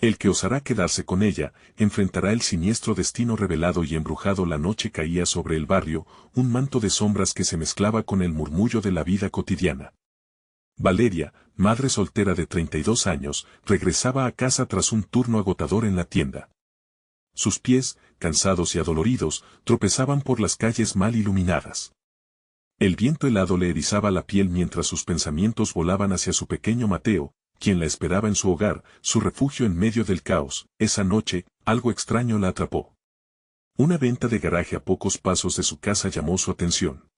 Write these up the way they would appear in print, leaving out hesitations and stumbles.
El que osará quedarse con ella, enfrentará el siniestro destino revelado y embrujado. La noche caía sobre el barrio, un manto de sombras que se mezclaba con el murmullo de la vida cotidiana. Valeria, madre soltera de 32 años, regresaba a casa tras un turno agotador en la tienda. Sus pies, cansados y adoloridos, tropezaban por las calles mal iluminadas. El viento helado le erizaba la piel mientras sus pensamientos volaban hacia su pequeño Mateo, quien la esperaba en su hogar, su refugio en medio del caos. Esa noche, algo extraño la atrapó. Una venta de garaje a pocos pasos de su casa llamó su atención.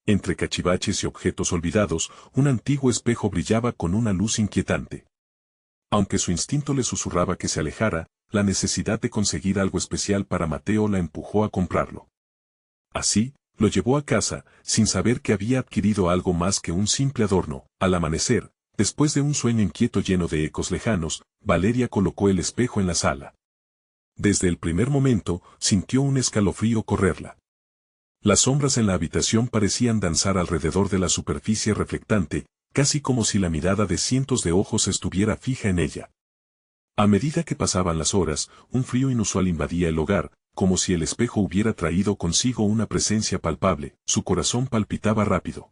Entre cachivaches y objetos olvidados, un antiguo espejo brillaba con una luz inquietante. Aunque su instinto le susurraba que se alejara, la necesidad de conseguir algo especial para Mateo la empujó a comprarlo. Así, lo llevó a casa, sin saber que había adquirido algo más que un simple adorno. Al amanecer, después de un sueño inquieto lleno de ecos lejanos, Valeria colocó el espejo en la sala. Desde el primer momento, sintió un escalofrío correrla. Las sombras en la habitación parecían danzar alrededor de la superficie reflectante, casi como si la mirada de cientos de ojos estuviera fija en ella. A medida que pasaban las horas, un frío inusual invadía el hogar, como si el espejo hubiera traído consigo una presencia palpable. Su corazón palpitaba rápido.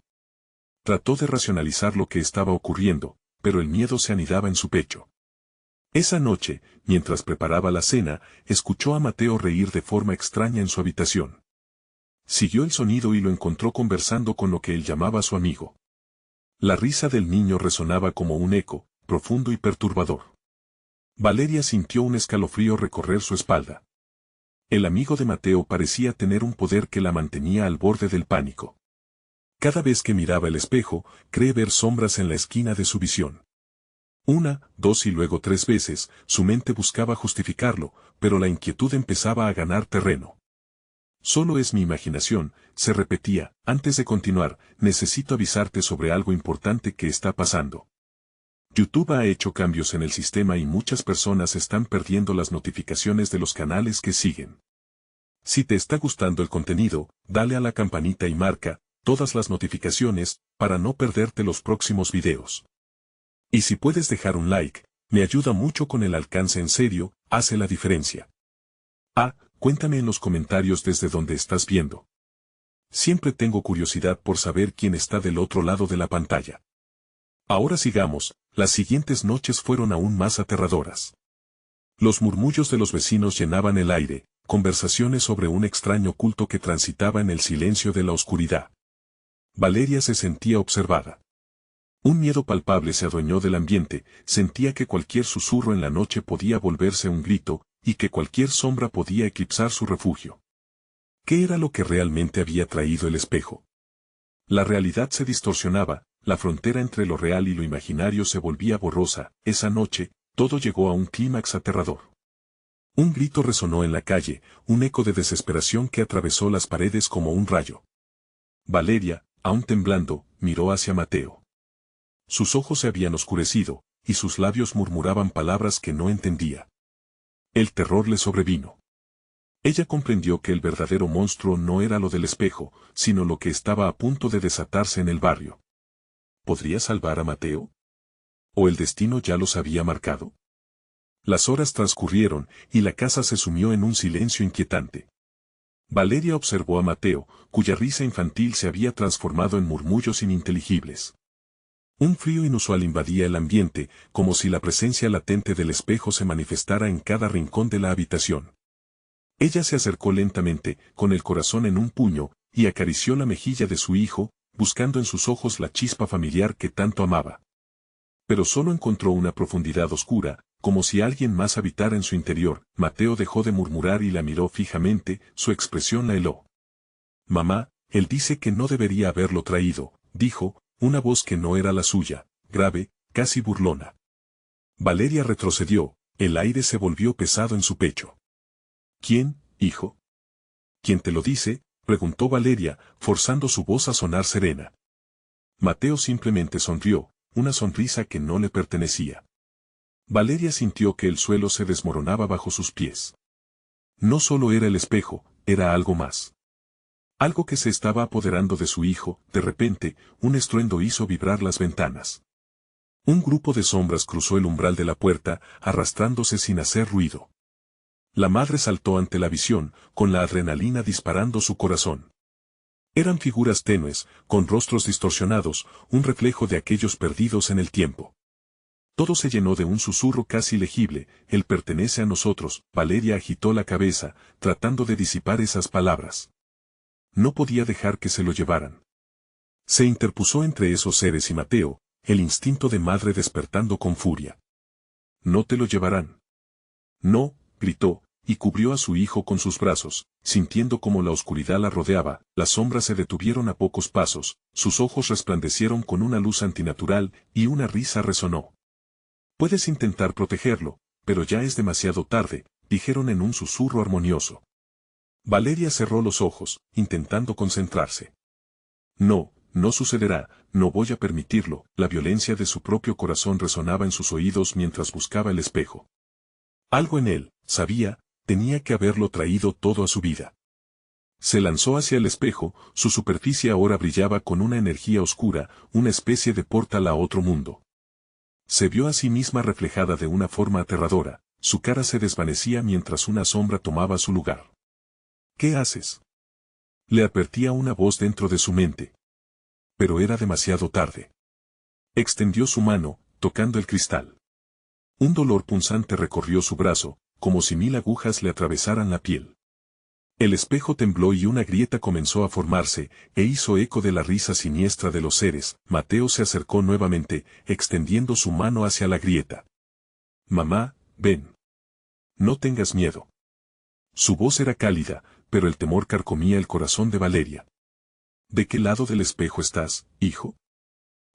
Trató de racionalizar lo que estaba ocurriendo, pero el miedo se anidaba en su pecho. Esa noche, mientras preparaba la cena, escuchó a Mateo reír de forma extraña en su habitación. Siguió el sonido y lo encontró conversando con lo que él llamaba su amigo. La risa del niño resonaba como un eco, profundo y perturbador. Valeria sintió un escalofrío recorrer su espalda. El amigo de Mateo parecía tener un poder que la mantenía al borde del pánico. Cada vez que miraba el espejo, cree ver sombras en la esquina de su visión. Una, dos y luego 3 veces, su mente buscaba justificarlo, pero la inquietud empezaba a ganar terreno. Solo es mi imaginación, se repetía. Antes de continuar, necesito avisarte sobre algo importante que está pasando. YouTube ha hecho cambios en el sistema y muchas personas están perdiendo las notificaciones de los canales que siguen. Si te está gustando el contenido, dale a la campanita y marca todas las notificaciones para no perderte los próximos videos. Y si puedes dejar un like, me ayuda mucho con el alcance. En serio, hace la diferencia. Cuéntame en los comentarios desde donde estás viendo. Siempre tengo curiosidad por saber quién está del otro lado de la pantalla. Ahora sigamos. Las siguientes noches fueron aún más aterradoras. Los murmullos de los vecinos llenaban el aire, conversaciones sobre un extraño culto que transitaba en el silencio de la oscuridad. Valeria se sentía observada. Un miedo palpable se adueñó del ambiente, sentía que cualquier susurro en la noche podía volverse un grito, y que cualquier sombra podía eclipsar su refugio. ¿Qué era lo que realmente había traído el espejo? La realidad se distorsionaba, la frontera entre lo real y lo imaginario se volvía borrosa. Esa noche, todo llegó a un clímax aterrador. Un grito resonó en la calle, un eco de desesperación que atravesó las paredes como un rayo. Valeria, aún temblando, miró hacia Mateo. Sus ojos se habían oscurecido, y sus labios murmuraban palabras que no entendía. El terror le sobrevino. Ella comprendió que el verdadero monstruo no era lo del espejo, sino lo que estaba a punto de desatarse en el barrio. ¿Podría salvar a Mateo? ¿O el destino ya los había marcado? Las horas transcurrieron, y la casa se sumió en un silencio inquietante. Valeria observó a Mateo, cuya risa infantil se había transformado en murmullos ininteligibles. Un frío inusual invadía el ambiente, como si la presencia latente del espejo se manifestara en cada rincón de la habitación. Ella se acercó lentamente, con el corazón en un puño, y acarició la mejilla de su hijo, buscando en sus ojos la chispa familiar que tanto amaba. Pero solo encontró una profundidad oscura, como si alguien más habitara en su interior. Mateo dejó de murmurar y la miró fijamente, su expresión la heló. «Mamá, él dice que no debería haberlo traído», dijo, una voz que no era la suya, grave, casi burlona. Valeria retrocedió, el aire se volvió pesado en su pecho. «¿Quién, hijo?» «¿Quién te lo dice?», preguntó Valeria, forzando su voz a sonar serena. Mateo simplemente sonrió, una sonrisa que no le pertenecía. Valeria sintió que el suelo se desmoronaba bajo sus pies. No solo era el espejo, era algo más. Algo que se estaba apoderando de su hijo. De repente, un estruendo hizo vibrar las ventanas. Un grupo de sombras cruzó el umbral de la puerta, arrastrándose sin hacer ruido. La madre saltó ante la visión, con la adrenalina disparando su corazón. Eran figuras tenues, con rostros distorsionados, un reflejo de aquellos perdidos en el tiempo. Todo se llenó de un susurro casi legible: él pertenece a nosotros. Valeria agitó la cabeza, tratando de disipar esas palabras. No podía dejar que se lo llevaran. Se interpuso entre esos seres y Mateo, el instinto de madre despertando con furia. No te lo llevarán. No, gritó, y cubrió a su hijo con sus brazos, sintiendo como la oscuridad la rodeaba. Las sombras se detuvieron a pocos pasos, sus ojos resplandecieron con una luz antinatural, y una risa resonó. Puedes intentar protegerlo, pero ya es demasiado tarde, dijeron en un susurro armonioso. Valeria cerró los ojos, intentando concentrarse. No, no sucederá, no voy a permitirlo. La violencia de su propio corazón resonaba en sus oídos mientras buscaba el espejo. Algo en él, sabía, tenía que haberlo traído todo a su vida. Se lanzó hacia el espejo, su superficie ahora brillaba con una energía oscura, una especie de portal a otro mundo. Se vio a sí misma reflejada de una forma aterradora, su cara se desvanecía mientras una sombra tomaba su lugar. ¿Qué haces?, le advertía una voz dentro de su mente. Pero era demasiado tarde. Extendió su mano, tocando el cristal. Un dolor punzante recorrió su brazo, como si 1000 agujas le atravesaran la piel. El espejo tembló y una grieta comenzó a formarse, e hizo eco de la risa siniestra de los seres. Mateo se acercó nuevamente, extendiendo su mano hacia la grieta. Mamá, ven. No tengas miedo. Su voz era cálida, pero el temor carcomía el corazón de Valeria. ¿De qué lado del espejo estás, hijo?,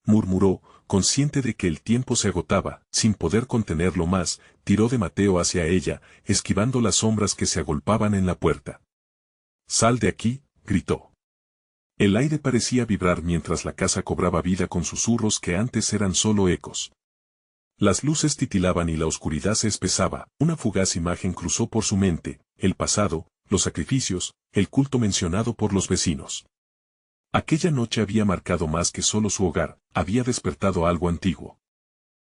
murmuró, consciente de que el tiempo se agotaba. Sin poder contenerlo más, tiró de Mateo hacia ella, esquivando las sombras que se agolpaban en la puerta. «Sal de aquí», gritó. El aire parecía vibrar mientras la casa cobraba vida con susurros que antes eran solo ecos. Las luces titilaban y la oscuridad se espesaba. Una fugaz imagen cruzó por su mente: el pasado, los sacrificios, el culto mencionado por los vecinos. Aquella noche había marcado más que solo su hogar, había despertado algo antiguo.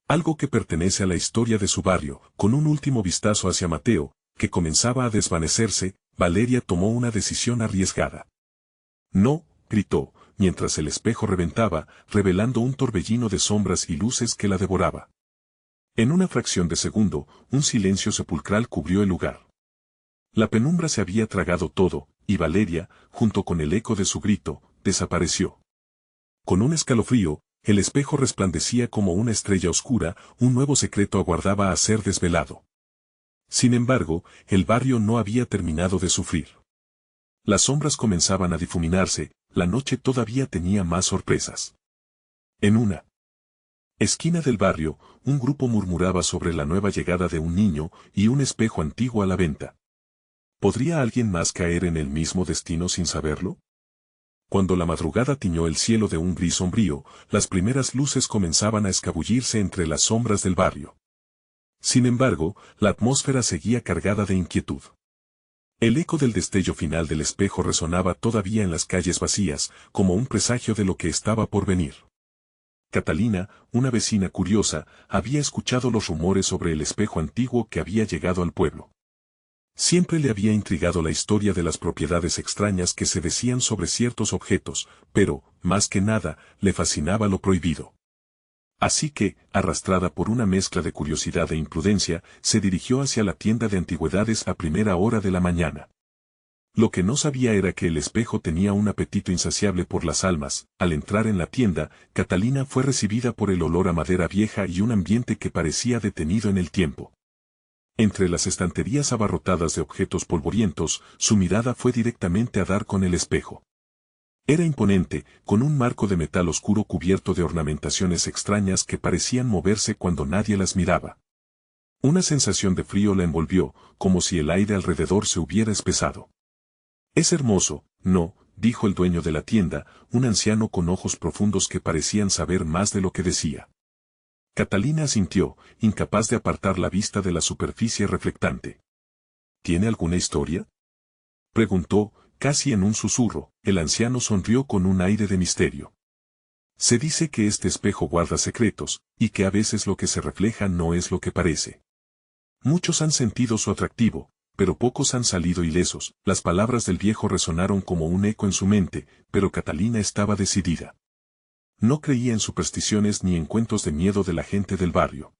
Algo que pertenece a la historia de su barrio. Con un último vistazo hacia Mateo, que comenzaba a desvanecerse, Valeria tomó una decisión arriesgada. «No», gritó, mientras el espejo reventaba, revelando un torbellino de sombras y luces que la devoraba. En una fracción de segundo, un silencio sepulcral cubrió el lugar. La penumbra se había tragado todo, y Valeria, junto con el eco de su grito, desapareció. Con un escalofrío, el espejo resplandecía como una estrella oscura, un nuevo secreto aguardaba a ser desvelado. Sin embargo, el barrio no había terminado de sufrir. Las sombras comenzaban a difuminarse, la noche todavía tenía más sorpresas. En una esquina del barrio, un grupo murmuraba sobre la nueva llegada de un niño y un espejo antiguo a la venta. ¿Podría alguien más caer en el mismo destino sin saberlo? Cuando la madrugada tiñó el cielo de un gris sombrío, las primeras luces comenzaban a escabullirse entre las sombras del barrio. Sin embargo, la atmósfera seguía cargada de inquietud. El eco del destello final del espejo resonaba todavía en las calles vacías, como un presagio de lo que estaba por venir. Catalina, una vecina curiosa, había escuchado los rumores sobre el espejo antiguo que había llegado al pueblo. Siempre le había intrigado la historia de las propiedades extrañas que se decían sobre ciertos objetos, pero, más que nada, le fascinaba lo prohibido. Así que, arrastrada por una mezcla de curiosidad e imprudencia, se dirigió hacia la tienda de antigüedades a primera hora de la mañana. Lo que no sabía era que el espejo tenía un apetito insaciable por las almas. Al entrar en la tienda, Catalina fue recibida por el olor a madera vieja y un ambiente que parecía detenido en el tiempo. Entre las estanterías abarrotadas de objetos polvorientos, su mirada fue directamente a dar con el espejo. Era imponente, con un marco de metal oscuro cubierto de ornamentaciones extrañas que parecían moverse cuando nadie las miraba. Una sensación de frío la envolvió, como si el aire alrededor se hubiera espesado. «Es hermoso, ¿no?», dijo el dueño de la tienda, un anciano con ojos profundos que parecían saber más de lo que decía. Catalina asintió, incapaz de apartar la vista de la superficie reflectante. «¿Tiene alguna historia?», preguntó, casi en un susurro. El anciano sonrió con un aire de misterio. Se dice que este espejo guarda secretos, y que a veces lo que se refleja no es lo que parece. Muchos han sentido su atractivo, pero pocos han salido ilesos. Las palabras del viejo resonaron como un eco en su mente, pero Catalina estaba decidida. No creía en supersticiones ni en cuentos de miedo de la gente del barrio.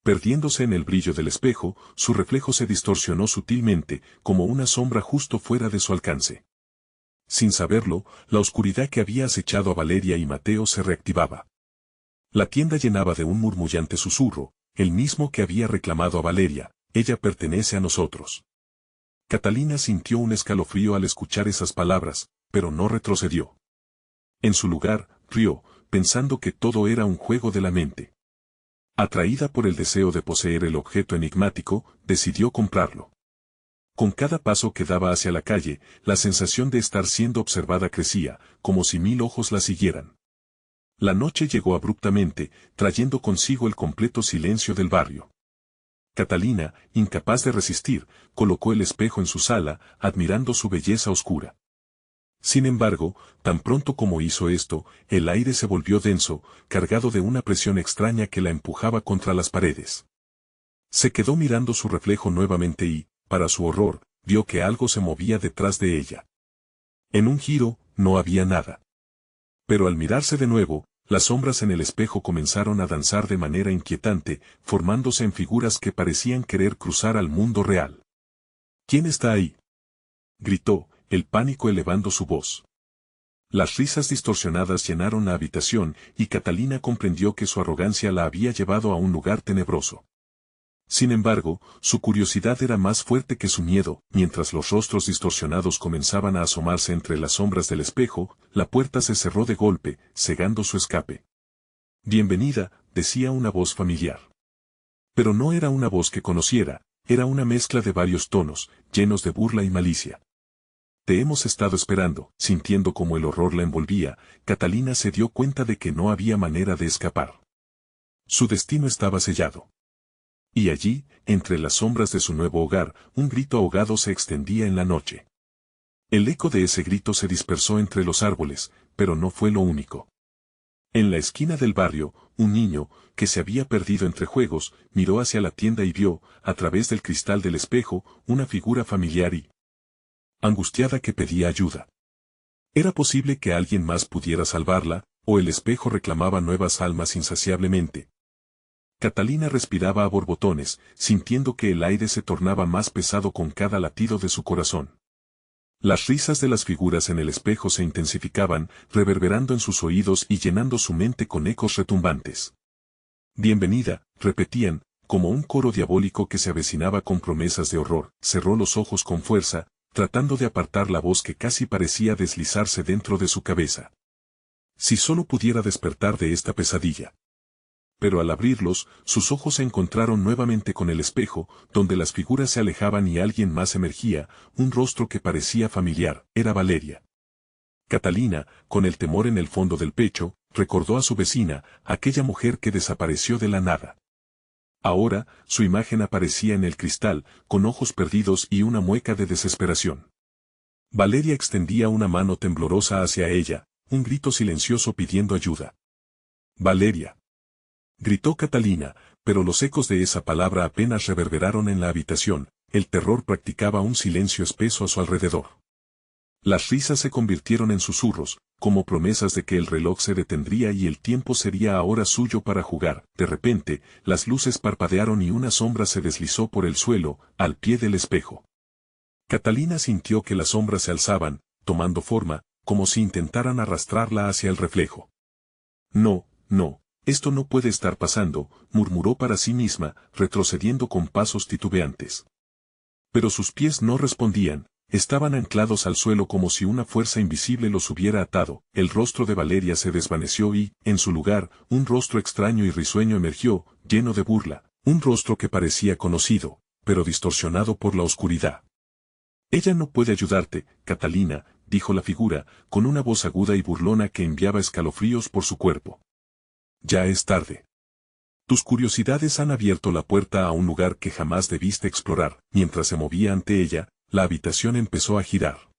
Perdiéndose en el brillo del espejo, su reflejo se distorsionó sutilmente, como una sombra justo fuera de su alcance. Sin saberlo, la oscuridad que había acechado a Valeria y Mateo se reactivaba. La tienda llenaba de un murmullante susurro, el mismo que había reclamado a Valeria: ella pertenece a nosotros. Catalina sintió un escalofrío al escuchar esas palabras, pero no retrocedió. En su lugar, rió, pensando que todo era un juego de la mente. Atraída por el deseo de poseer el objeto enigmático, decidió comprarlo. Con cada paso que daba hacia la calle, la sensación de estar siendo observada crecía, como si 1000 ojos la siguieran. La noche llegó abruptamente, trayendo consigo el completo silencio del barrio. Catalina, incapaz de resistir, colocó el espejo en su sala, admirando su belleza oscura. Sin embargo, tan pronto como hizo esto, el aire se volvió denso, cargado de una presión extraña que la empujaba contra las paredes. Se quedó mirando su reflejo nuevamente y, para su horror, vio que algo se movía detrás de ella. En un giro, no había nada. Pero al mirarse de nuevo, las sombras en el espejo comenzaron a danzar de manera inquietante, formándose en figuras que parecían querer cruzar al mundo real. ¿Quién está ahí?, gritó, el pánico elevando su voz. Las risas distorsionadas llenaron la habitación, y Catalina comprendió que su arrogancia la había llevado a un lugar tenebroso. Sin embargo, su curiosidad era más fuerte que su miedo. Mientras los rostros distorsionados comenzaban a asomarse entre las sombras del espejo, la puerta se cerró de golpe, cegando su escape. «Bienvenida», decía una voz familiar. Pero no era una voz que conociera, era una mezcla de varios tonos, llenos de burla y malicia. «Te hemos estado esperando». Sintiendo como el horror la envolvía, Catalina se dio cuenta de que no había manera de escapar. Su destino estaba sellado. Y allí, entre las sombras de su nuevo hogar, un grito ahogado se extendía en la noche. El eco de ese grito se dispersó entre los árboles, pero no fue lo único. En la esquina del barrio, un niño, que se había perdido entre juegos, miró hacia la tienda y vio, a través del cristal del espejo, una figura familiar y angustiada que pedía ayuda. ¿Era posible que alguien más pudiera salvarla, o el espejo reclamaba nuevas almas insaciablemente? Catalina respiraba a borbotones, sintiendo que el aire se tornaba más pesado con cada latido de su corazón. Las risas de las figuras en el espejo se intensificaban, reverberando en sus oídos y llenando su mente con ecos retumbantes. «Bienvenida», repetían, como un coro diabólico que se avecinaba con promesas de horror. Cerró los ojos con fuerza, tratando de apartar la voz que casi parecía deslizarse dentro de su cabeza. Si solo pudiera despertar de esta pesadilla. Pero al abrirlos, sus ojos se encontraron nuevamente con el espejo, donde las figuras se alejaban y alguien más emergía, un rostro que parecía familiar. Era Valeria. Catalina, con el temor en el fondo del pecho, recordó a su vecina, aquella mujer que desapareció de la nada. Ahora, su imagen aparecía en el cristal, con ojos perdidos y una mueca de desesperación. Valeria extendía una mano temblorosa hacia ella, un grito silencioso pidiendo ayuda. «Valeria», gritó Catalina, pero los ecos de esa palabra apenas reverberaron en la habitación. El terror practicaba un silencio espeso a su alrededor. Las risas se convirtieron en susurros, como promesas de que el reloj se detendría y el tiempo sería ahora suyo para jugar. De repente, las luces parpadearon y una sombra se deslizó por el suelo, al pie del espejo. Catalina sintió que las sombras se alzaban, tomando forma, como si intentaran arrastrarla hacia el reflejo. «No, no. Esto no puede estar pasando», murmuró para sí misma, retrocediendo con pasos titubeantes. Pero sus pies no respondían, estaban anclados al suelo como si una fuerza invisible los hubiera atado. El rostro de Valeria se desvaneció y, en su lugar, un rostro extraño y risueño emergió, lleno de burla, un rostro que parecía conocido, pero distorsionado por la oscuridad. «Ella no puede ayudarte, Catalina», dijo la figura, con una voz aguda y burlona que enviaba escalofríos por su cuerpo. «Ya es tarde. Tus curiosidades han abierto la puerta a un lugar que jamás debiste explorar». Mientras se movía ante ella, la habitación empezó a girar.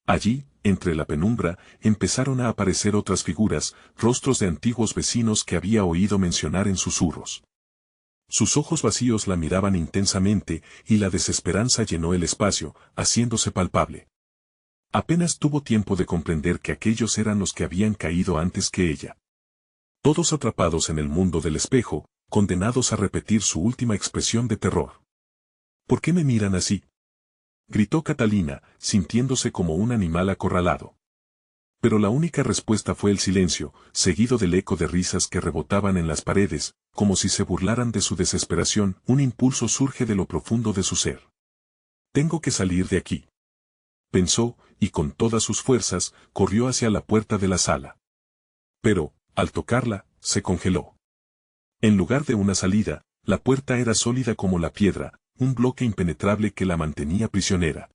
Allí, entre la penumbra, empezaron a aparecer otras figuras, rostros de antiguos vecinos que había oído mencionar en susurros. Sus ojos vacíos la miraban intensamente, y la desesperanza llenó el espacio, haciéndose palpable. Apenas tuvo tiempo de comprender que aquellos eran los que habían caído antes que ella. Todos atrapados en el mundo del espejo, condenados a repetir su última expresión de terror. ¿Por qué me miran así?, gritó Catalina, sintiéndose como un animal acorralado. Pero la única respuesta fue el silencio, seguido del eco de risas que rebotaban en las paredes, como si se burlaran de su desesperación. Un impulso surge de lo profundo de su ser. Tengo que salir de aquí, pensó, y con todas sus fuerzas, corrió hacia la puerta de la sala. Pero, al tocarla, se congeló. En lugar de una salida, la puerta era sólida como la piedra, un bloque impenetrable que la mantenía prisionera.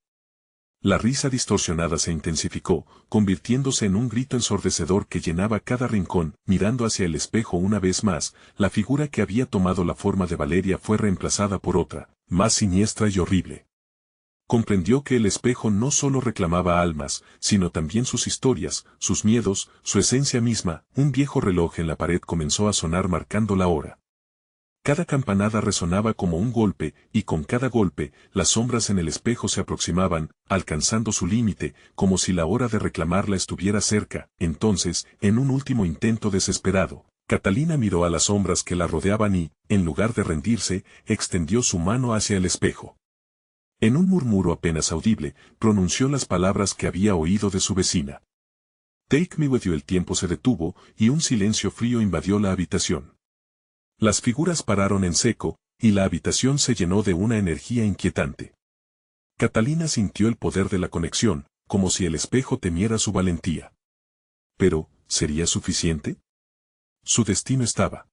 La risa distorsionada se intensificó, convirtiéndose en un grito ensordecedor que llenaba cada rincón. Mirando hacia el espejo una vez más, la figura que había tomado la forma de Valeria fue reemplazada por otra, más siniestra y horrible. Comprendió que el espejo no solo reclamaba almas, sino también sus historias, sus miedos, su esencia misma. Un viejo reloj en la pared comenzó a sonar marcando la hora. Cada campanada resonaba como un golpe, y con cada golpe, las sombras en el espejo se aproximaban, alcanzando su límite, como si la hora de reclamarla estuviera cerca. Entonces, en un último intento desesperado, Catalina miró a las sombras que la rodeaban y, en lugar de rendirse, extendió su mano hacia el espejo. En un murmuro apenas audible, pronunció las palabras que había oído de su vecina. Take me with you. El tiempo se detuvo, y un silencio frío invadió la habitación. Las figuras pararon en seco, y la habitación se llenó de una energía inquietante. Catalina sintió el poder de la conexión, como si el espejo temiera su valentía. Pero, ¿sería suficiente? Su destino estaba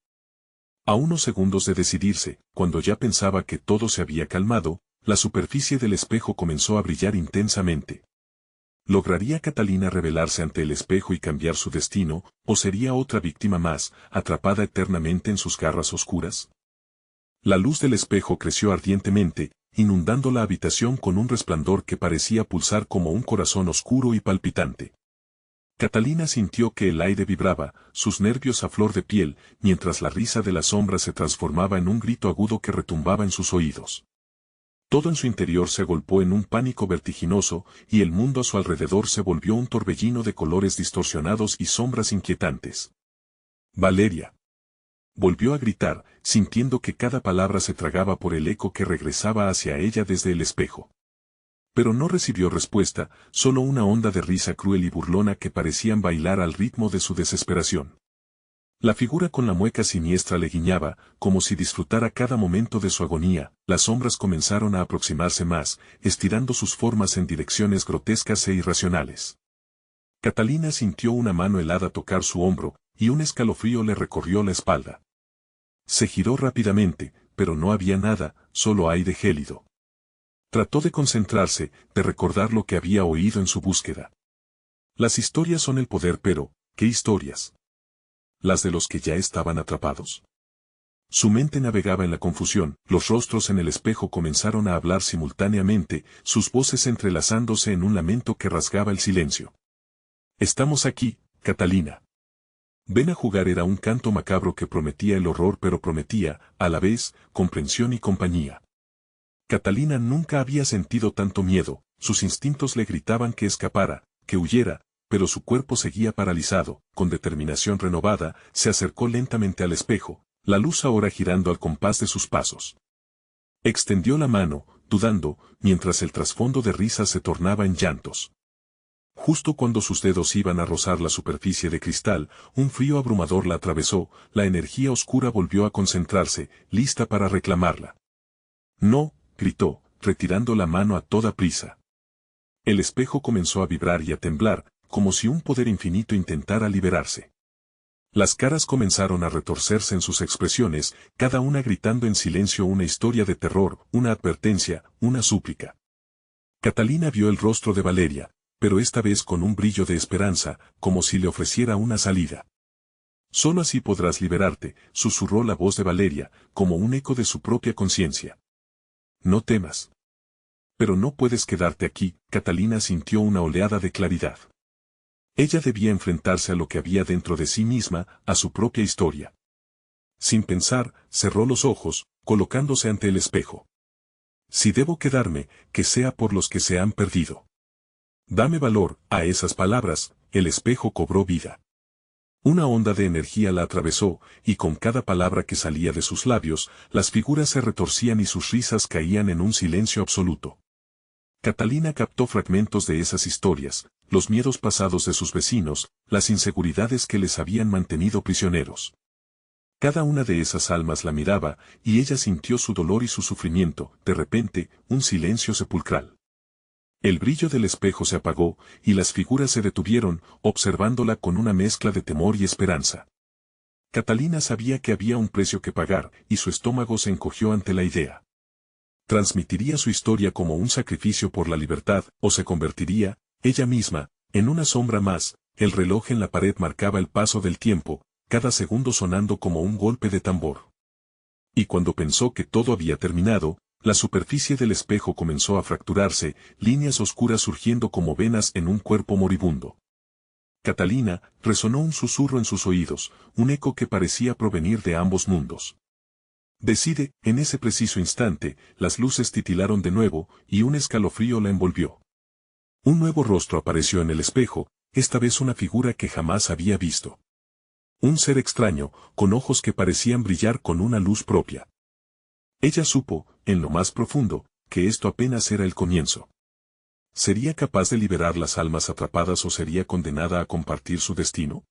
a unos segundos de decidirse. Cuando ya pensaba que todo se había calmado, la superficie del espejo comenzó a brillar intensamente. ¿Lograría Catalina rebelarse ante el espejo y cambiar su destino, o sería otra víctima más, atrapada eternamente en sus garras oscuras? La luz del espejo creció ardientemente, inundando la habitación con un resplandor que parecía pulsar como un corazón oscuro y palpitante. Catalina sintió que el aire vibraba, sus nervios a flor de piel, mientras la risa de la sombra se transformaba en un grito agudo que retumbaba en sus oídos. Todo en su interior se agolpó en un pánico vertiginoso, y el mundo a su alrededor se volvió un torbellino de colores distorsionados y sombras inquietantes. «Valeria», volvió a gritar, sintiendo que cada palabra se tragaba por el eco que regresaba hacia ella desde el espejo. Pero no recibió respuesta, solo una onda de risa cruel y burlona que parecían bailar al ritmo de su desesperación. La figura con la mueca siniestra le guiñaba, como si disfrutara cada momento de su agonía. Las sombras comenzaron a aproximarse más, estirando sus formas en direcciones grotescas e irracionales. Catalina sintió una mano helada tocar su hombro, y un escalofrío le recorrió la espalda. Se giró rápidamente, pero no había nada, solo aire gélido. Trató de concentrarse, de recordar lo que había oído en su búsqueda. Las historias son el poder, pero, ¿qué historias? ¿Las de los que ya estaban atrapados? Su mente navegaba en la confusión. Los rostros en el espejo comenzaron a hablar simultáneamente, sus voces entrelazándose en un lamento que rasgaba el silencio. «Estamos aquí, Catalina. Ven a jugar». Era un canto macabro que prometía el horror, pero prometía, a la vez, comprensión y compañía. Catalina nunca había sentido tanto miedo. Sus instintos le gritaban que escapara, que huyera, pero su cuerpo seguía paralizado. Con determinación renovada, se acercó lentamente al espejo, la luz ahora girando al compás de sus pasos. Extendió la mano, dudando, mientras el trasfondo de risas se tornaba en llantos. Justo cuando sus dedos iban a rozar la superficie de cristal, un frío abrumador la atravesó. La energía oscura volvió a concentrarse, lista para reclamarla. «No», gritó, retirando la mano a toda prisa. El espejo comenzó a vibrar y a temblar, como si un poder infinito intentara liberarse. Las caras comenzaron a retorcerse en sus expresiones, cada una gritando en silencio una historia de terror, una advertencia, una súplica. Catalina vio el rostro de Valeria, pero esta vez con un brillo de esperanza, como si le ofreciera una salida. «Solo así podrás liberarte», susurró la voz de Valeria, como un eco de su propia conciencia. «No temas». Pero no puedes quedarte aquí, Catalina sintió una oleada de claridad. Ella debía enfrentarse a lo que había dentro de sí misma, a su propia historia. Sin pensar, cerró los ojos, colocándose ante el espejo. Si debo quedarme, que sea por los que se han perdido. Dame valor, a esas palabras, el espejo cobró vida. Una onda de energía la atravesó, y con cada palabra que salía de sus labios, las figuras se retorcían y sus risas caían en un silencio absoluto. Catalina captó fragmentos de esas historias, los miedos pasados de sus vecinos, las inseguridades que les habían mantenido prisioneros. Cada una de esas almas la miraba, y ella sintió su dolor y su sufrimiento, de repente, un silencio sepulcral. El brillo del espejo se apagó, y las figuras se detuvieron, observándola con una mezcla de temor y esperanza. Catalina sabía que había un precio que pagar, y su estómago se encogió ante la idea. Transmitiría su historia como un sacrificio por la libertad, o se convertiría, ella misma, en una sombra más. El reloj en la pared marcaba el paso del tiempo, cada segundo sonando como un golpe de tambor. Y cuando pensó que todo había terminado, la superficie del espejo comenzó a fracturarse, líneas oscuras surgiendo como venas en un cuerpo moribundo. Catalina, resonó un susurro en sus oídos, un eco que parecía provenir de ambos mundos. Decide, en ese preciso instante, las luces titilaron de nuevo, y un escalofrío la envolvió. Un nuevo rostro apareció en el espejo, esta vez una figura que jamás había visto. Un ser extraño, con ojos que parecían brillar con una luz propia. Ella supo, en lo más profundo, que esto apenas era el comienzo. ¿Sería capaz de liberar las almas atrapadas o sería condenada a compartir su destino?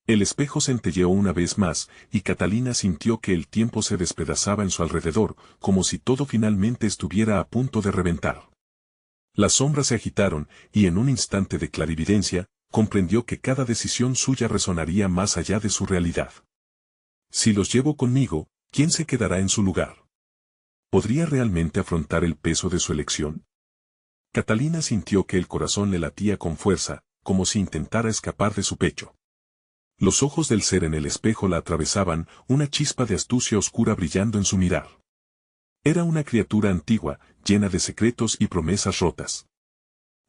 El espejo centelleó una vez más, y Catalina sintió que el tiempo se despedazaba en su alrededor, como si todo finalmente estuviera a punto de reventar. Las sombras se agitaron, y en un instante de clarividencia, comprendió que cada decisión suya resonaría más allá de su realidad. Si los llevo conmigo, ¿quién se quedará en su lugar? ¿Podría realmente afrontar el peso de su elección? Catalina sintió que el corazón le latía con fuerza, como si intentara escapar de su pecho. Los ojos del ser en el espejo la atravesaban, una chispa de astucia oscura brillando en su mirar. Era una criatura antigua, llena de secretos y promesas rotas.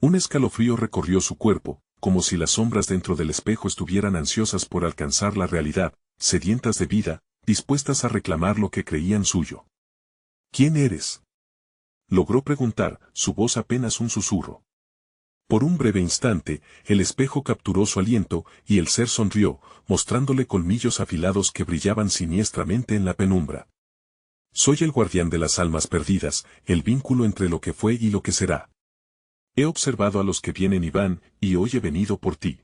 Un escalofrío recorrió su cuerpo, como si las sombras dentro del espejo estuvieran ansiosas por alcanzar la realidad, sedientas de vida, dispuestas a reclamar lo que creían suyo. ¿Quién eres? Logró preguntar, su voz apenas un susurro. Por un breve instante, el espejo capturó su aliento, y el ser sonrió, mostrándole colmillos afilados que brillaban siniestramente en la penumbra. Soy el guardián de las almas perdidas, el vínculo entre lo que fue y lo que será. He observado a los que vienen y van, y hoy he venido por ti.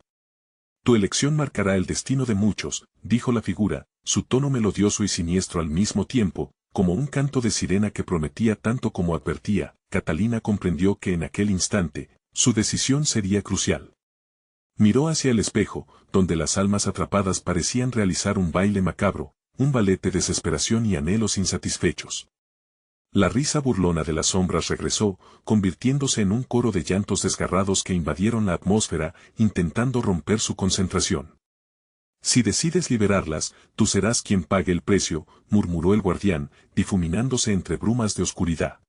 Tu elección marcará el destino de muchos, dijo la figura, su tono melodioso y siniestro al mismo tiempo, como un canto de sirena que prometía tanto como advertía. Catalina comprendió que en aquel instante, su decisión sería crucial. Miró hacia el espejo, donde las almas atrapadas parecían realizar un baile macabro, un ballet de desesperación y anhelos insatisfechos. La risa burlona de las sombras regresó, convirtiéndose en un coro de llantos desgarrados que invadieron la atmósfera, intentando romper su concentración. Si decides liberarlas, tú serás quien pague el precio, murmuró el guardián, difuminándose entre brumas de oscuridad.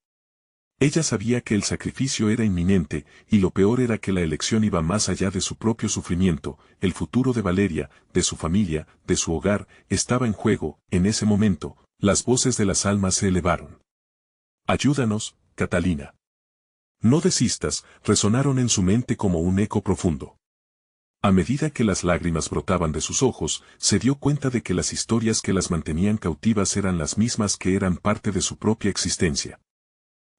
Ella sabía que el sacrificio era inminente, y lo peor era que la elección iba más allá de su propio sufrimiento. El futuro de Valeria, de su familia, de su hogar, estaba en juego. En ese momento, las voces de las almas se elevaron. Ayúdanos, Catalina. No desistas, resonaron en su mente como un eco profundo. A medida que las lágrimas brotaban de sus ojos, se dio cuenta de que las historias que las mantenían cautivas eran las mismas que eran parte de su propia existencia.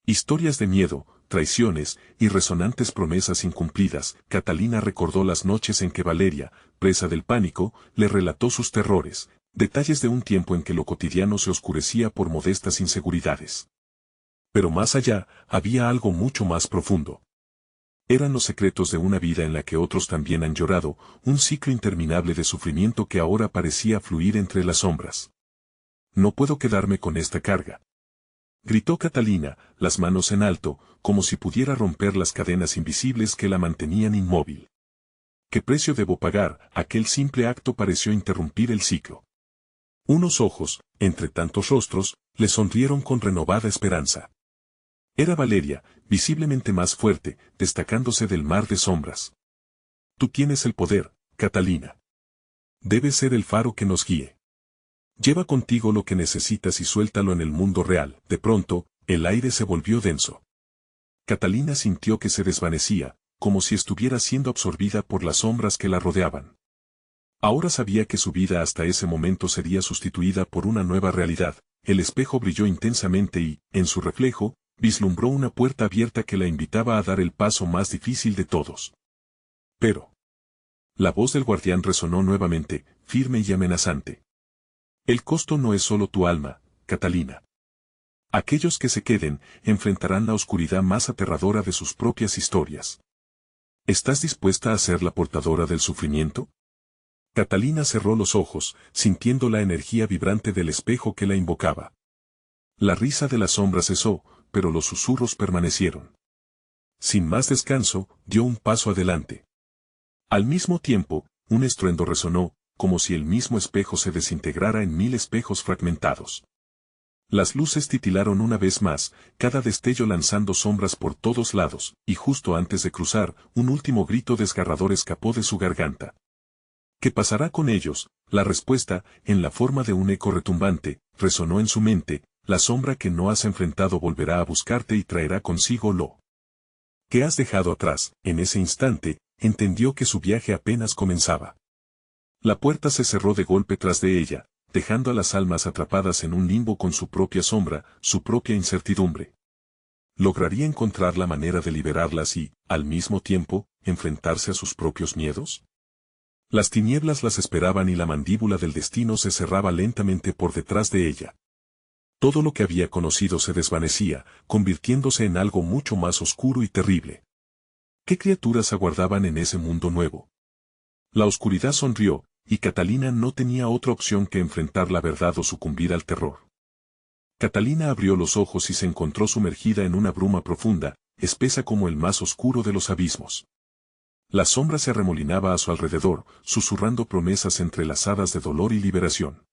Historias de miedo, traiciones y resonantes promesas incumplidas. Catalina recordó las noches en que Valeria, presa del pánico, le relató sus terrores, detalles de un tiempo en que lo cotidiano se oscurecía por modestas inseguridades. Pero más allá, había algo mucho más profundo. Eran los secretos de una vida en la que otros también han llorado, un ciclo interminable de sufrimiento que ahora parecía fluir entre las sombras. No puedo quedarme con esta carga. Gritó Catalina, las manos en alto, como si pudiera romper las cadenas invisibles que la mantenían inmóvil. ¿Qué precio debo pagar? Aquel simple acto pareció interrumpir el ciclo. Unos ojos, entre tantos rostros, le sonrieron con renovada esperanza. Era Valeria, visiblemente más fuerte, destacándose del mar de sombras. Tú tienes el poder, Catalina. Debes ser el faro que nos guíe. Lleva contigo lo que necesitas y suéltalo en el mundo real. De pronto, el aire se volvió denso. Catalina sintió que se desvanecía, como si estuviera siendo absorbida por las sombras que la rodeaban. Ahora sabía que su vida hasta ese momento sería sustituida por una nueva realidad. El espejo brilló intensamente y, en su reflejo, vislumbró una puerta abierta que la invitaba a dar el paso más difícil de todos. Pero la voz del guardián resonó nuevamente, firme y amenazante. El costo no es solo tu alma, Catalina. Aquellos que se queden enfrentarán la oscuridad más aterradora de sus propias historias. ¿Estás dispuesta a ser la portadora del sufrimiento? Catalina cerró los ojos, sintiendo la energía vibrante del espejo que la invocaba. La risa de la sombra cesó, pero los susurros permanecieron. Sin más descanso, dio un paso adelante. Al mismo tiempo, un estruendo resonó, como si el mismo espejo se desintegrara en 1000 espejos fragmentados. Las luces titilaron una vez más, cada destello lanzando sombras por todos lados, y justo antes de cruzar, un último grito desgarrador escapó de su garganta. ¿Qué pasará con ellos? La respuesta, en la forma de un eco retumbante, resonó en su mente: la sombra que no has enfrentado volverá a buscarte y traerá consigo lo que has dejado atrás. En ese instante, entendió que su viaje apenas comenzaba. La puerta se cerró de golpe tras de ella, dejando a las almas atrapadas en un limbo con su propia sombra, su propia incertidumbre. ¿Lograría encontrar la manera de liberarlas y, al mismo tiempo, enfrentarse a sus propios miedos? Las tinieblas las esperaban y la mandíbula del destino se cerraba lentamente por detrás de ella. Todo lo que había conocido se desvanecía, convirtiéndose en algo mucho más oscuro y terrible. ¿Qué criaturas aguardaban en ese mundo nuevo? La oscuridad sonrió, y Catalina no tenía otra opción que enfrentar la verdad o sucumbir al terror. Catalina abrió los ojos y se encontró sumergida en una bruma profunda, espesa como el más oscuro de los abismos. La sombra se arremolinaba a su alrededor, susurrando promesas entrelazadas de dolor y liberación.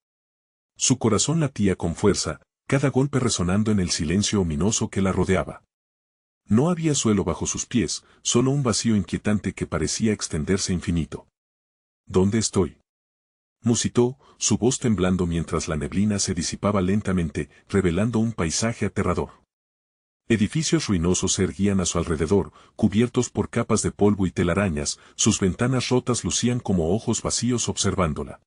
Su corazón latía con fuerza, cada golpe resonando en el silencio ominoso que la rodeaba. No había suelo bajo sus pies, solo un vacío inquietante que parecía extenderse infinito. ¿Dónde estoy?, musitó, su voz temblando mientras la neblina se disipaba lentamente, revelando un paisaje aterrador. Edificios ruinosos se erguían a su alrededor, cubiertos por capas de polvo y telarañas, sus ventanas rotas lucían como ojos vacíos observándola.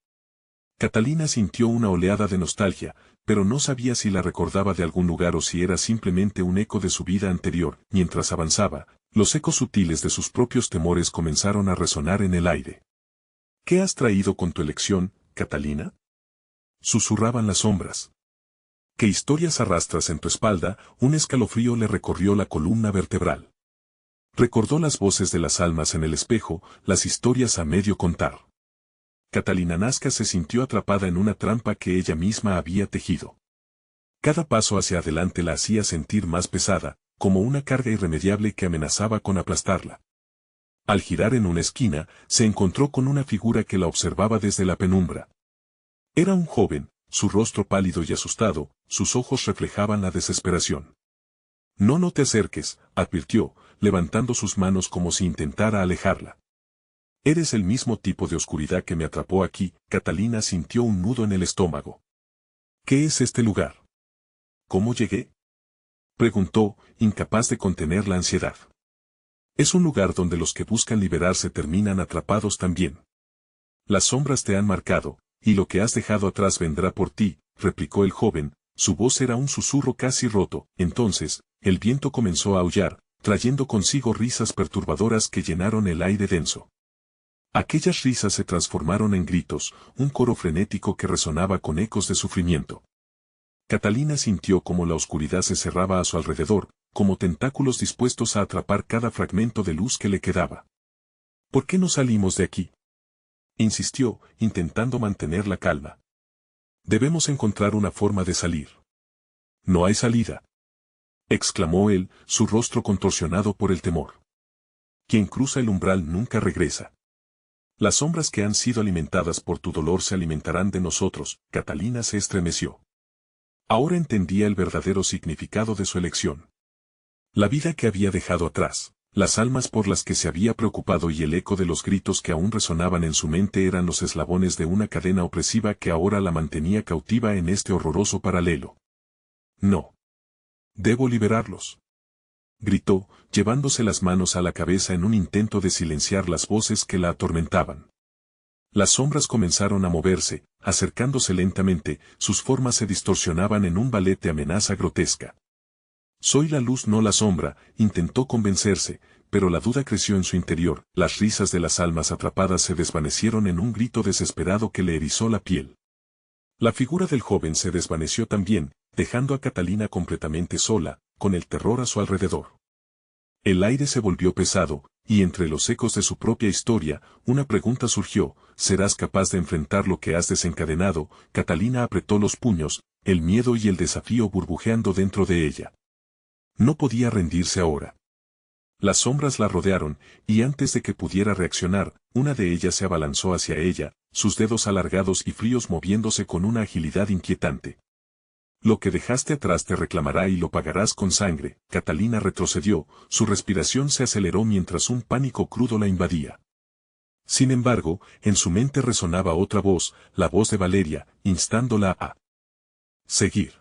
Catalina sintió una oleada de nostalgia, pero no sabía si la recordaba de algún lugar o si era simplemente un eco de su vida anterior. Mientras avanzaba, los ecos sutiles de sus propios temores comenzaron a resonar en el aire. ¿Qué has traído con tu elección, Catalina?, susurraban las sombras. ¿Qué historias arrastras en tu espalda? Un escalofrío le recorrió la columna vertebral. Recordó las voces de las almas en el espejo, las historias a medio contar. Catalina Nazca se sintió atrapada en una trampa que ella misma había tejido. Cada paso hacia adelante la hacía sentir más pesada, como una carga irremediable que amenazaba con aplastarla. Al girar en una esquina, se encontró con una figura que la observaba desde la penumbra. Era un joven, su rostro pálido y asustado, sus ojos reflejaban la desesperación. No te acerques, advirtió, levantando sus manos como si intentara alejarla. Eres el mismo tipo de oscuridad que me atrapó aquí. Catalina sintió un nudo en el estómago. ¿Qué es este lugar? ¿Cómo llegué?, preguntó, incapaz de contener la ansiedad. Es un lugar donde los que buscan liberarse terminan atrapados también. Las sombras te han marcado, y lo que has dejado atrás vendrá por ti, replicó el joven, su voz era un susurro casi roto. Entonces, el viento comenzó a aullar, trayendo consigo risas perturbadoras que llenaron el aire denso. Aquellas risas se transformaron en gritos, un coro frenético que resonaba con ecos de sufrimiento. Catalina sintió como la oscuridad se cerraba a su alrededor, como tentáculos dispuestos a atrapar cada fragmento de luz que le quedaba. ¿Por qué no salimos de aquí?, insistió, intentando mantener la calma. Debemos encontrar una forma de salir. No hay salida, exclamó él, su rostro contorsionado por el temor. Quien cruza el umbral nunca regresa. Las sombras que han sido alimentadas por tu dolor se alimentarán de nosotros. Catalina se estremeció. Ahora entendía el verdadero significado de su elección. La vida que había dejado atrás, las almas por las que se había preocupado y el eco de los gritos que aún resonaban en su mente eran los eslabones de una cadena opresiva que ahora la mantenía cautiva en este horroroso paralelo. No. Debo liberarlos. Gritó, llevándose las manos a la cabeza en un intento de silenciar las voces que la atormentaban. Las sombras comenzaron a moverse, acercándose lentamente, sus formas se distorsionaban en un ballet de amenaza grotesca. Soy la luz, no la sombra, intentó convencerse, pero la duda creció en su interior, las risas de las almas atrapadas se desvanecieron en un grito desesperado que le erizó la piel. La figura del joven se desvaneció también, dejando a Catalina completamente sola, con el terror a su alrededor. El aire se volvió pesado, y entre los ecos de su propia historia, una pregunta surgió: ¿serás capaz de enfrentar lo que has desencadenado? Catalina apretó los puños, el miedo y el desafío burbujeando dentro de ella. No podía rendirse ahora. Las sombras la rodearon, y antes de que pudiera reaccionar, una de ellas se abalanzó hacia ella, sus dedos alargados y fríos moviéndose con una agilidad inquietante. Lo que dejaste atrás te reclamará y lo pagarás con sangre. Catalina retrocedió, su respiración se aceleró mientras un pánico crudo la invadía. Sin embargo, en su mente resonaba otra voz, la voz de Valeria, instándola a seguir.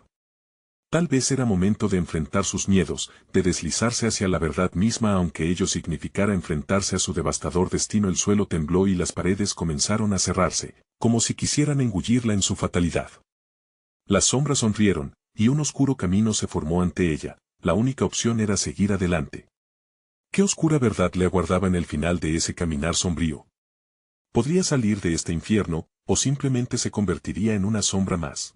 Tal vez era momento de enfrentar sus miedos, de deslizarse hacia la verdad misma aunque ello significara enfrentarse a su devastador destino. El suelo tembló y las paredes comenzaron a cerrarse, como si quisieran engullirla en su fatalidad. Las sombras sonrieron, y un oscuro camino se formó ante ella, la única opción era seguir adelante. ¿Qué oscura verdad le aguardaba en el final de ese caminar sombrío? Podría salir de este infierno, o simplemente se convertiría en una sombra más.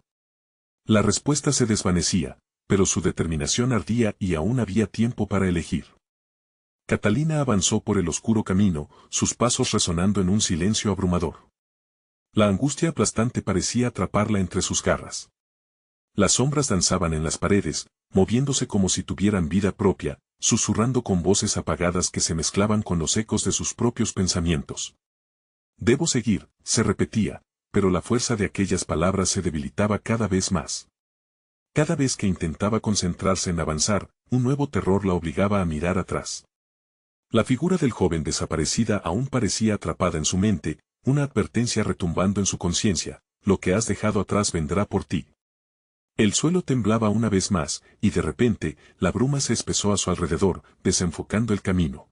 La respuesta se desvanecía, pero su determinación ardía y aún había tiempo para elegir. Catalina avanzó por el oscuro camino, sus pasos resonando en un silencio abrumador. La angustia aplastante parecía atraparla entre sus garras. Las sombras danzaban en las paredes, moviéndose como si tuvieran vida propia, susurrando con voces apagadas que se mezclaban con los ecos de sus propios pensamientos. Debo seguir, se repetía, pero la fuerza de aquellas palabras se debilitaba cada vez más. Cada vez que intentaba concentrarse en avanzar, un nuevo terror la obligaba a mirar atrás. La figura del joven desaparecida aún parecía atrapada en su mente, una advertencia retumbando en su conciencia: lo que has dejado atrás vendrá por ti. El suelo temblaba una vez más, y de repente, la bruma se espesó a su alrededor, desenfocando el camino.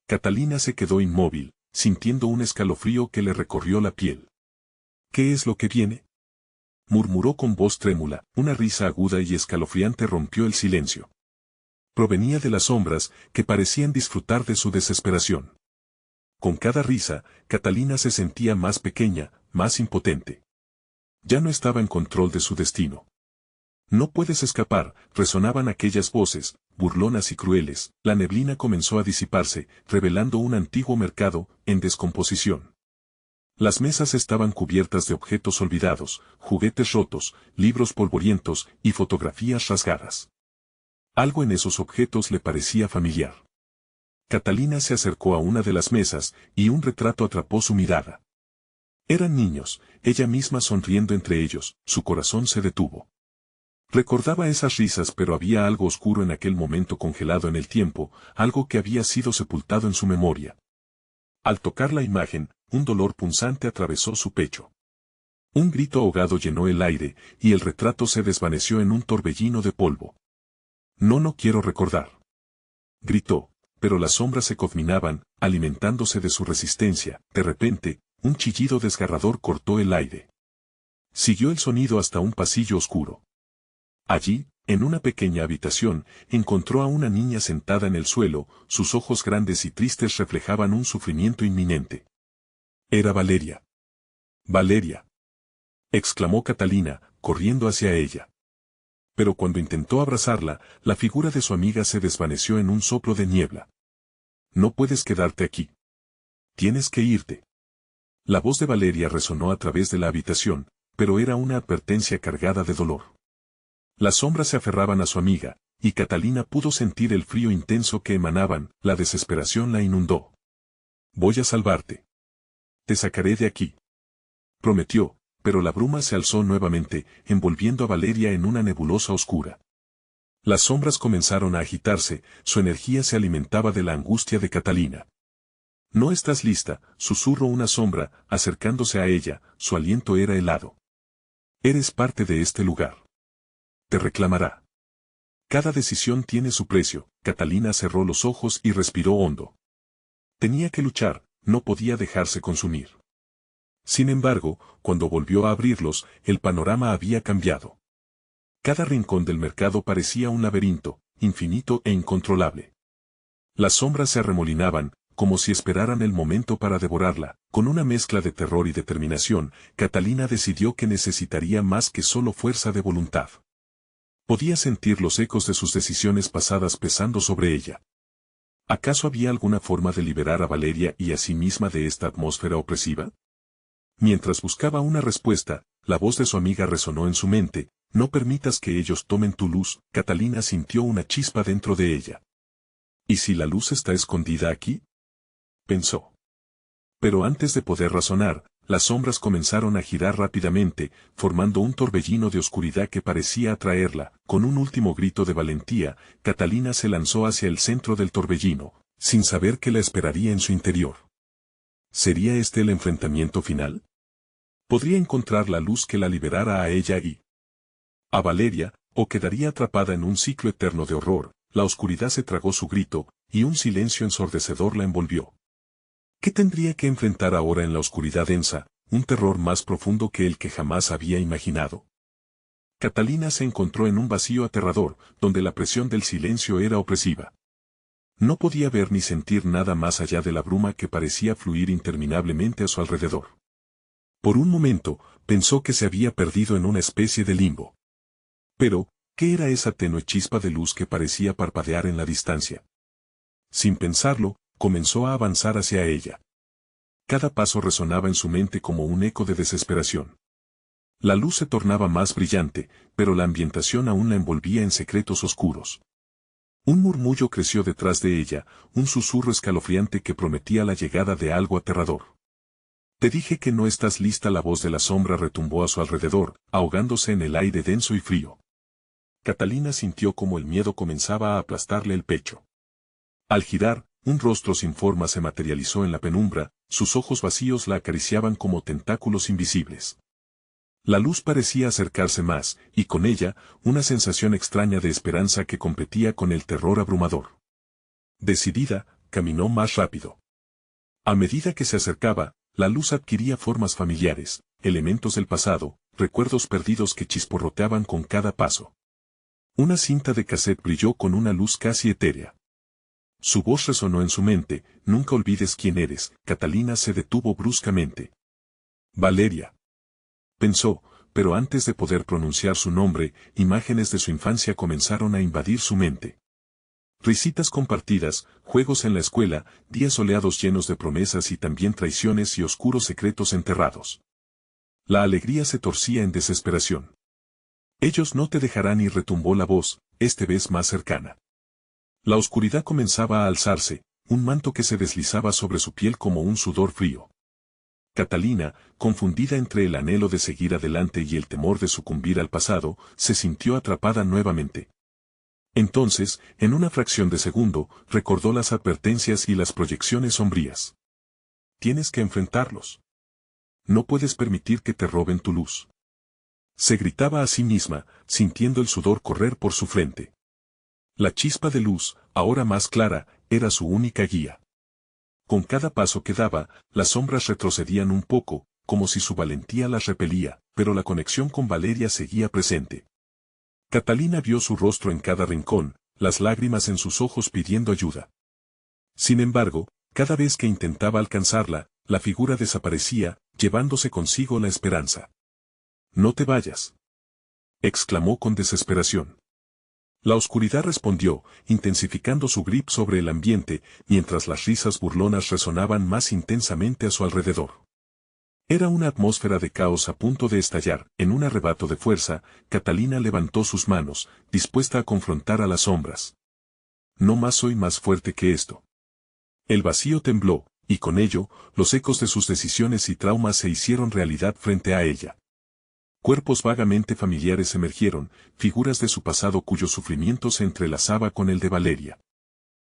Catalina se quedó inmóvil, sintiendo un escalofrío que le recorrió la piel. ¿Qué es lo que viene?, murmuró con voz trémula. Una risa aguda y escalofriante rompió el silencio. Provenía de las sombras, que parecían disfrutar de su desesperación. Con cada risa, Catalina se sentía más pequeña, más impotente. Ya no estaba en control de su destino. No puedes escapar, resonaban aquellas voces, burlonas y crueles. La neblina comenzó a disiparse, revelando un antiguo mercado, en descomposición. Las mesas estaban cubiertas de objetos olvidados, juguetes rotos, libros polvorientos y fotografías rasgadas. Algo en esos objetos le parecía familiar. Catalina se acercó a una de las mesas, y un retrato atrapó su mirada. Eran niños, ella misma sonriendo entre ellos, su corazón se detuvo. Recordaba esas risas, pero había algo oscuro en aquel momento congelado en el tiempo, algo que había sido sepultado en su memoria. Al tocar la imagen, un dolor punzante atravesó su pecho. Un grito ahogado llenó el aire, y el retrato se desvaneció en un torbellino de polvo. No quiero recordar. Gritó, pero las sombras se combinaban, alimentándose de su resistencia. De repente, un chillido desgarrador cortó el aire. Siguió el sonido hasta un pasillo oscuro. Allí, en una pequeña habitación, encontró a una niña sentada en el suelo, sus ojos grandes y tristes reflejaban un sufrimiento inminente. Era Valeria. ¡Valeria!, exclamó Catalina, corriendo hacia ella. Pero cuando intentó abrazarla, la figura de su amiga se desvaneció en un soplo de niebla. No puedes quedarte aquí. Tienes que irte. La voz de Valeria resonó a través de la habitación, pero era una advertencia cargada de dolor. Las sombras se aferraban a su amiga, y Catalina pudo sentir el frío intenso que emanaban. La desesperación la inundó. Voy a salvarte. Te sacaré de aquí. Prometió, pero la bruma se alzó nuevamente, envolviendo a Valeria en una nebulosa oscura. Las sombras comenzaron a agitarse, su energía se alimentaba de la angustia de Catalina. «No estás lista», susurró una sombra, acercándose a ella, su aliento era helado. «Eres parte de este lugar. Te reclamará. Cada decisión tiene su precio». Catalina cerró los ojos y respiró hondo. Tenía que luchar, no podía dejarse consumir. Sin embargo, cuando volvió a abrirlos, el panorama había cambiado. Cada rincón del mercado parecía un laberinto, infinito e incontrolable. Las sombras se arremolinaban, como si esperaran el momento para devorarla. Con una mezcla de terror y determinación, Catalina decidió que necesitaría más que solo fuerza de voluntad. Podía sentir los ecos de sus decisiones pasadas pesando sobre ella. ¿Acaso había alguna forma de liberar a Valeria y a sí misma de esta atmósfera opresiva? Mientras buscaba una respuesta, la voz de su amiga resonó en su mente: «No permitas que ellos tomen tu luz». Catalina sintió una chispa dentro de ella. ¿Y si la luz está escondida aquí?, pensó. Pero antes de poder razonar, las sombras comenzaron a girar rápidamente, formando un torbellino de oscuridad que parecía atraerla. Con un último grito de valentía, Catalina se lanzó hacia el centro del torbellino, sin saber qué la esperaría en su interior. ¿Sería este el enfrentamiento final? ¿Podría encontrar la luz que la liberara a ella y a Valeria, o quedaría atrapada en un ciclo eterno de horror? La oscuridad se tragó su grito, y un silencio ensordecedor la envolvió. ¿Qué tendría que enfrentar ahora en la oscuridad densa? Un terror más profundo que el que jamás había imaginado. Catalina se encontró en un vacío aterrador, donde la presión del silencio era opresiva. No podía ver ni sentir nada más allá de la bruma que parecía fluir interminablemente a su alrededor. Por un momento, pensó que se había perdido en una especie de limbo. Pero, ¿qué era esa tenue chispa de luz que parecía parpadear en la distancia? Sin pensarlo, comenzó a avanzar hacia ella. Cada paso resonaba en su mente como un eco de desesperación. La luz se tornaba más brillante, pero la ambientación aún la envolvía en secretos oscuros. Un murmullo creció detrás de ella, un susurro escalofriante que prometía la llegada de algo aterrador. «Te dije que no estás lista». La voz de la sombra retumbó a su alrededor, ahogándose en el aire denso y frío. Catalina sintió como el miedo comenzaba a aplastarle el pecho. Al girar, un rostro sin forma se materializó en la penumbra, sus ojos vacíos la acariciaban como tentáculos invisibles. La luz parecía acercarse más, y con ella, una sensación extraña de esperanza que competía con el terror abrumador. Decidida, caminó más rápido. A medida que se acercaba, la luz adquiría formas familiares, elementos del pasado, recuerdos perdidos que chisporroteaban con cada paso. Una cinta de cassette brilló con una luz casi etérea. Su voz resonó en su mente: «Nunca olvides quién eres». Catalina se detuvo bruscamente. «Valeria», pensó, pero antes de poder pronunciar su nombre, imágenes de su infancia comenzaron a invadir su mente. Risitas compartidas, juegos en la escuela, días soleados llenos de promesas y también traiciones y oscuros secretos enterrados. La alegría se torcía en desesperación. «Ellos no te dejarán», y retumbó la voz, esta vez más cercana. La oscuridad comenzaba a alzarse, un manto que se deslizaba sobre su piel como un sudor frío. Catalina, confundida entre el anhelo de seguir adelante y el temor de sucumbir al pasado, se sintió atrapada nuevamente. Entonces, en una fracción de segundo, recordó las advertencias y las proyecciones sombrías. «Tienes que enfrentarlos. No puedes permitir que te roben tu luz». Se gritaba a sí misma, sintiendo el sudor correr por su frente. La chispa de luz, ahora más clara, era su única guía. Con cada paso que daba, las sombras retrocedían un poco, como si su valentía las repelía, pero la conexión con Valeria seguía presente. Catalina vio su rostro en cada rincón, las lágrimas en sus ojos pidiendo ayuda. Sin embargo, cada vez que intentaba alcanzarla, la figura desaparecía, llevándose consigo la esperanza. «No te vayas», exclamó con desesperación. La oscuridad respondió, intensificando su grip sobre el ambiente, mientras las risas burlonas resonaban más intensamente a su alrededor. Era una atmósfera de caos a punto de estallar. En un arrebato de fuerza, Catalina levantó sus manos, dispuesta a confrontar a las sombras. «No más, soy más fuerte que esto». El vacío tembló, y con ello, los ecos de sus decisiones y traumas se hicieron realidad frente a ella. Cuerpos vagamente familiares emergieron, figuras de su pasado cuyo sufrimiento se entrelazaba con el de Valeria.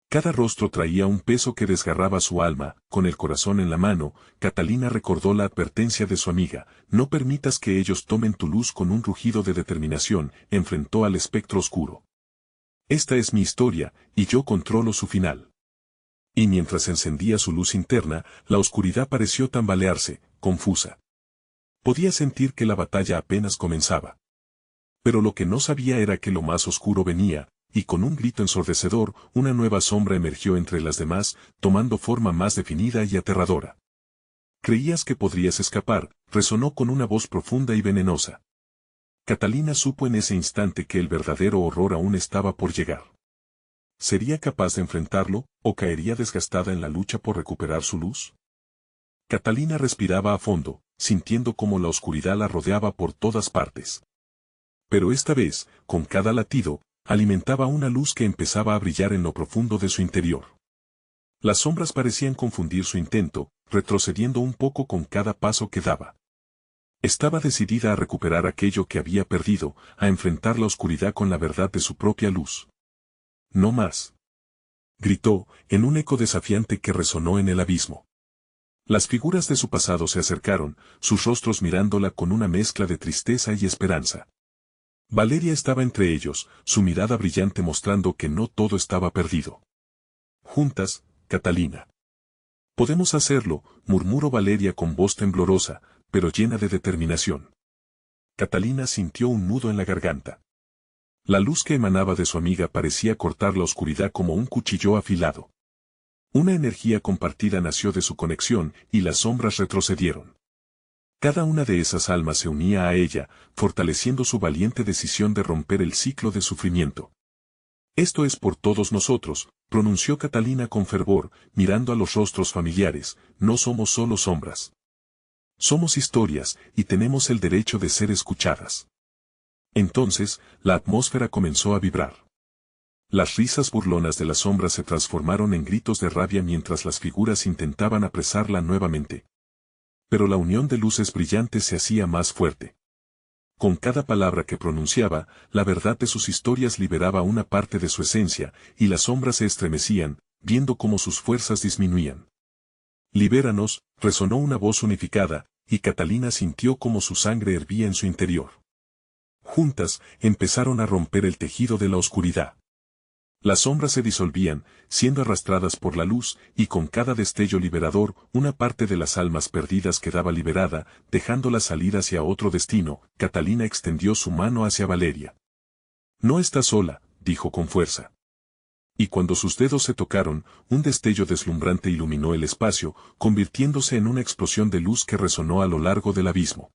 Cada rostro traía un peso que desgarraba su alma. Con el corazón en la mano, Catalina recordó la advertencia de su amiga: no permitas que ellos tomen tu luz. Con un rugido de determinación, enfrentó al espectro oscuro. Esta es mi historia, y yo controlo su final. Y mientras encendía su luz interna, la oscuridad pareció tambalearse, confusa. Podía sentir que la batalla apenas comenzaba. Pero lo que no sabía era que lo más oscuro venía, y con un grito ensordecedor, una nueva sombra emergió entre las demás, tomando forma más definida y aterradora. «Creías que podrías escapar», resonó con una voz profunda y venenosa. Catalina supo en ese instante que el verdadero horror aún estaba por llegar. ¿Sería capaz de enfrentarlo, o caería desgastada en la lucha por recuperar su luz? Catalina respiraba a fondo, sintiendo cómo la oscuridad la rodeaba por todas partes. Pero esta vez, con cada latido, alimentaba una luz que empezaba a brillar en lo profundo de su interior. Las sombras parecían confundir su intento, retrocediendo un poco con cada paso que daba. Estaba decidida a recuperar aquello que había perdido, a enfrentar la oscuridad con la verdad de su propia luz. «No más», gritó, en un eco desafiante que resonó en el abismo. Las figuras de su pasado se acercaron, sus rostros mirándola con una mezcla de tristeza y esperanza. Valeria estaba entre ellos, su mirada brillante mostrando que no todo estaba perdido. «Juntas, Catalina». «Podemos hacerlo», murmuró Valeria con voz temblorosa, pero llena de determinación. Catalina sintió un nudo en la garganta. La luz que emanaba de su amiga parecía cortar la oscuridad como un cuchillo afilado. Una energía compartida nació de su conexión, y las sombras retrocedieron. Cada una de esas almas se unía a ella, fortaleciendo su valiente decisión de romper el ciclo de sufrimiento. «Esto es por todos nosotros», pronunció Catalina con fervor, mirando a los rostros familiares. «No somos solo sombras. Somos historias, y tenemos el derecho de ser escuchadas». Entonces, la atmósfera comenzó a vibrar. Las risas burlonas de las sombras se transformaron en gritos de rabia mientras las figuras intentaban apresarla nuevamente. Pero la unión de luces brillantes se hacía más fuerte. Con cada palabra que pronunciaba, la verdad de sus historias liberaba una parte de su esencia, y las sombras se estremecían, viendo cómo sus fuerzas disminuían. «Libéranos», resonó una voz unificada, y Catalina sintió cómo su sangre hervía en su interior. Juntas, empezaron a romper el tejido de la oscuridad. Las sombras se disolvían, siendo arrastradas por la luz, y con cada destello liberador, una parte de las almas perdidas quedaba liberada, dejándolas salir hacia otro destino. Catalina extendió su mano hacia Valeria. «No estás sola», dijo con fuerza. Y cuando sus dedos se tocaron, un destello deslumbrante iluminó el espacio, convirtiéndose en una explosión de luz que resonó a lo largo del abismo.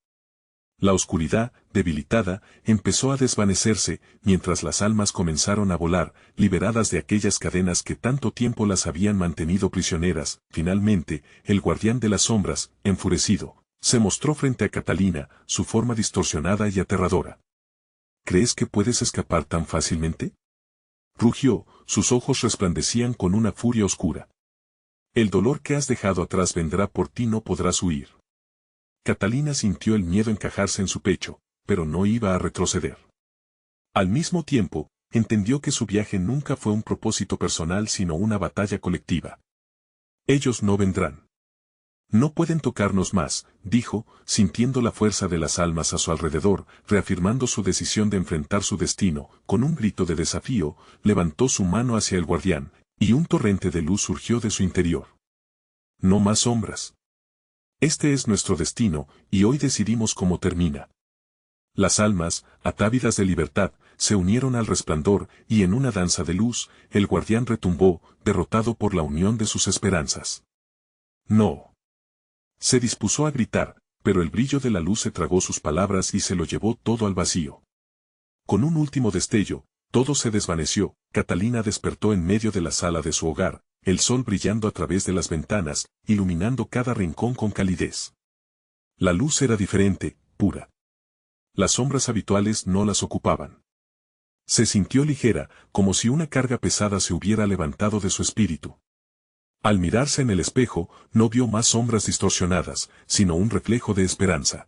La oscuridad, debilitada, empezó a desvanecerse, mientras las almas comenzaron a volar, liberadas de aquellas cadenas que tanto tiempo las habían mantenido prisioneras. Finalmente, el guardián de las sombras, enfurecido, se mostró frente a Catalina, su forma distorsionada y aterradora. «¿Crees que puedes escapar tan fácilmente?», rugió, sus ojos resplandecían con una furia oscura. «El dolor que has dejado atrás vendrá por ti, no podrás huir». Catalina sintió el miedo encajarse en su pecho, pero no iba a retroceder. Al mismo tiempo, entendió que su viaje nunca fue un propósito personal sino una batalla colectiva. «Ellos no vendrán. No pueden tocarnos más», dijo, sintiendo la fuerza de las almas a su alrededor, reafirmando su decisión de enfrentar su destino. Con un grito de desafío, levantó su mano hacia el guardián, y un torrente de luz surgió de su interior. «No más sombras. Este es nuestro destino, y hoy decidimos cómo termina». Las almas, atávidas de libertad, se unieron al resplandor, y en una danza de luz, el guardián retumbó, derrotado por la unión de sus esperanzas. «No». Se dispuso a gritar, pero el brillo de la luz se tragó sus palabras y se lo llevó todo al vacío. Con un último destello, todo se desvaneció. Catalina despertó en medio de la sala de su hogar, el sol brillando a través de las ventanas, iluminando cada rincón con calidez. La luz era diferente, pura. Las sombras habituales no las ocupaban. Se sintió ligera, como si una carga pesada se hubiera levantado de su espíritu. Al mirarse en el espejo, no vio más sombras distorsionadas, sino un reflejo de esperanza.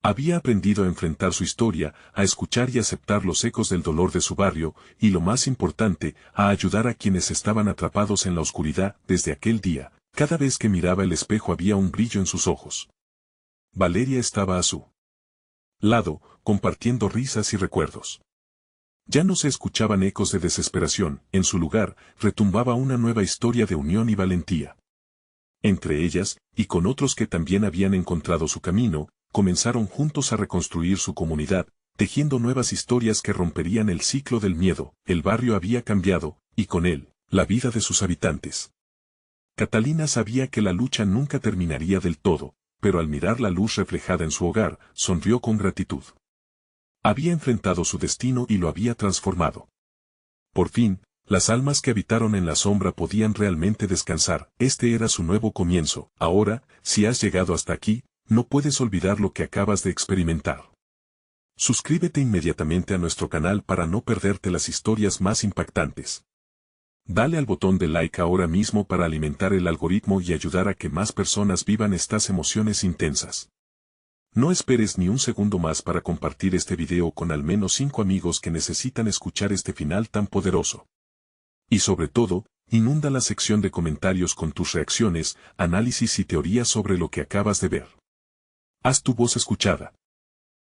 Había aprendido a enfrentar su historia, a escuchar y aceptar los ecos del dolor de su barrio, y lo más importante, a ayudar a quienes estaban atrapados en la oscuridad. Desde aquel día, cada vez que miraba el espejo había un brillo en sus ojos. Valeria estaba a su lado, compartiendo risas y recuerdos. Ya no se escuchaban ecos de desesperación, en su lugar, retumbaba una nueva historia de unión y valentía. Entre ellas, y con otros que también habían encontrado su camino, comenzaron juntos a reconstruir su comunidad, tejiendo nuevas historias que romperían el ciclo del miedo. El barrio había cambiado, y con él, la vida de sus habitantes. Catalina sabía que la lucha nunca terminaría del todo, pero al mirar la luz reflejada en su hogar, sonrió con gratitud. Había enfrentado su destino y lo había transformado. Por fin, las almas que habitaron en la sombra podían realmente descansar. Este era su nuevo comienzo. Ahora, si has llegado hasta aquí, no puedes olvidar lo que acabas de experimentar. Suscríbete inmediatamente a nuestro canal para no perderte las historias más impactantes. Dale al botón de like ahora mismo para alimentar el algoritmo y ayudar a que más personas vivan estas emociones intensas. No esperes ni un segundo más para compartir este video con al menos 5 amigos que necesitan escuchar este final tan poderoso. Y sobre todo, inunda la sección de comentarios con tus reacciones, análisis y teorías sobre lo que acabas de ver. Haz tu voz escuchada.